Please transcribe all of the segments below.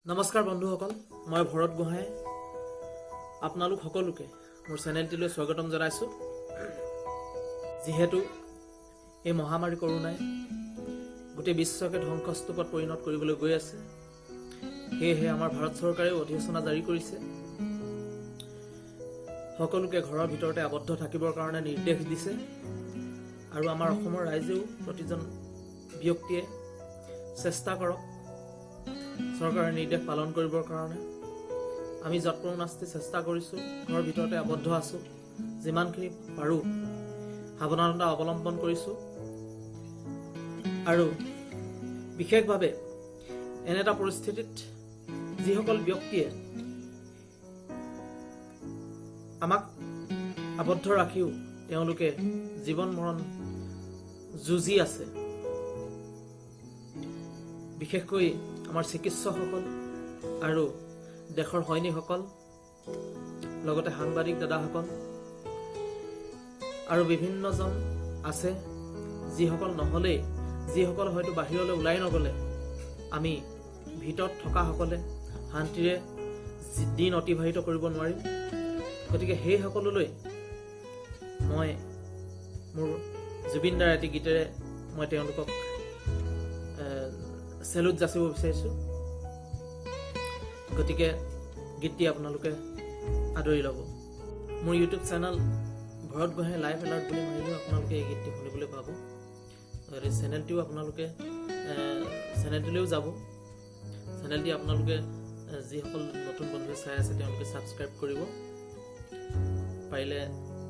নমস্কাৰ বন্ধুসকল, মই ভৰত গোহাঁই আপোনালোক সকলোকে মোৰ চেনেলটিলৈ স্বাগতম জনাইছোঁ। যিহেতু এই মহামাৰী কৰোনাই গোটেই বিশ্বকে ধ্বংসস্তূপত পৰিণত কৰিবলৈ গৈ আছে, সেয়েহে আমাৰ ভাৰত চৰকাৰেও অধিসূচনা জাৰি কৰিছে। সকলোকে ঘৰৰ ভিতৰতে আবদ্ধ থাকিবৰ কাৰণে নিৰ্দেশ দিছে আৰু আমাৰ অসমৰ ৰাইজেও প্ৰতিজন ব্যক্তিয়ে চেষ্টা কৰক চৰকাৰৰ নিৰ্দেশ পালন কৰিবৰ কাৰণে। আমি যৎপৰোনাস্তি চেষ্টা কৰিছোঁ, ঘৰৰ ভিতৰতে আবদ্ধ আছোঁ, যিমানখিনি পাৰোঁ সাৱধানতা অৱলম্বন কৰিছোঁ। আৰু বিশেষভাৱে এনে এটা পৰিস্থিতিত যিসকল ব্যক্তিয়ে আমাক আবদ্ধ ৰাখিও তেওঁলোকে জীৱন মৰণ যুঁজি আছে, বিশেষকৈ আমাৰ চিকিৎসকসকল আৰু দেশৰ সৈনিকসকল, লগতে সাংবাদিক দাদাসকল আৰু বিভিন্নজন আছে, যিসকল হয়তো বাহিৰলৈ ওলাই নগ'লে আমি ভিতৰত থকাসকলে শান্তিৰে দিন অতিবাহিত কৰিব নোৱাৰিম। গতিকে সেইসকললৈ মই মোৰ জুবিন দাৰ এটি গীতেৰে মই তেওঁলোকক চেলুট যাচিব বিচাৰিছোঁ। গতিকে গীতটি আপোনালোকে আদৰি ল'ব। মোৰ ইউটিউব চেনেল ভৰত গোহাঁই লাইভ এলাৰ্ট বুলি মাৰিলেও আপোনালোকে এই গীতটি শুনিবলৈ পাব। চেনেলটিও আপোনালোকে চেনেলটিলৈও যাব। চেনেলটি আপোনালোকে যিসকল নতুন বন্ধুৱে চাই আছে তেওঁলোকে ছাবস্ক্ৰাইব কৰিব, পাৰিলে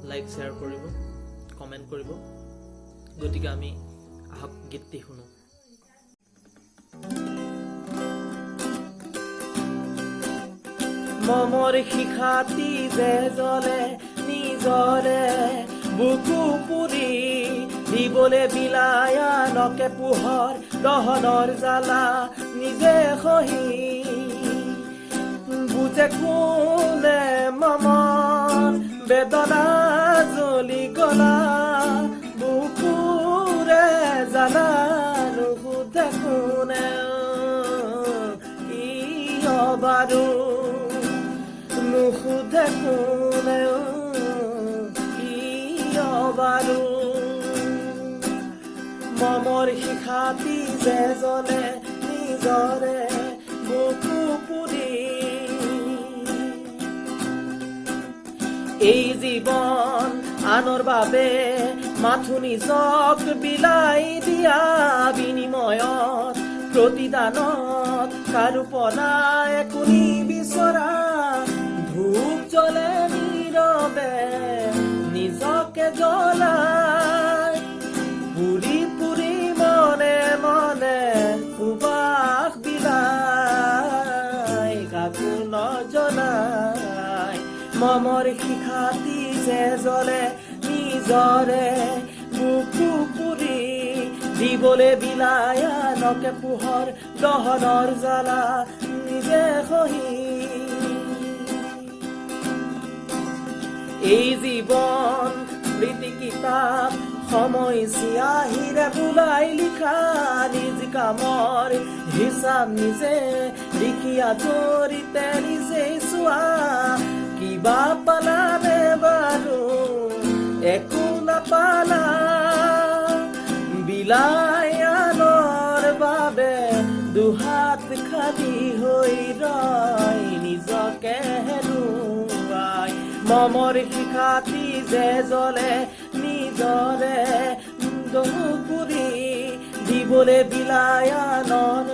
লাইক শ্বেয়াৰ কৰিব, কমেণ্ট কৰিব। গতিকে আমি আহক গীতটি শুনো। মমৰ শিখাতি যে জ্বলে নিজৰে বুকু পুৰি দিবলে বিলায়া নকে পোহৰ দহনৰ জ্বালা নিজে সহি বুজে কোনে মমৰ বেদনা জ্বলি গলা বুকুৰে জ্বালা নুসুধে কোনে বাৰু নুসুধে কোনে বাৰু মমৰ শিখাতি যে জ্বলে নিজৰে বুকু পুৰি এই জীৱন আনৰ বাবে মাথো নিজক বিলাই দিয়া বিনিময়ত প্ৰতিদানত কাৰোপনা একো নিবিচৰা ধূপ জ্বলে নীৰৱে নিজকে জ্বলাই পুৰি পুৰি মনে মনে সুবাস বিলাই কাকো নজনাই মমৰ শিখাতি যে জ্বলে নিজৰে বুকু পুৰি দিবলে বিলায়া নকে পোহৰ দহনৰ জ্বালা নিজে সহি এই জীৱন স্মৃতি কিতাপ সময় চিয়াহিৰে বোলাই লিখা নিজ কামৰ হিচাপ নিজে লিখিয়া জৰিতে নিজে চোৱা কিবা পালানে বাৰু একো নাপালা বিলাই আনৰ বাবে দুহাত খালী হৈ ৰয় নিজকে হেৰুৱাই মমৰ শিখাতি যে জ্বলে নিজৰে পুৰি দিবলে বিলায়া নন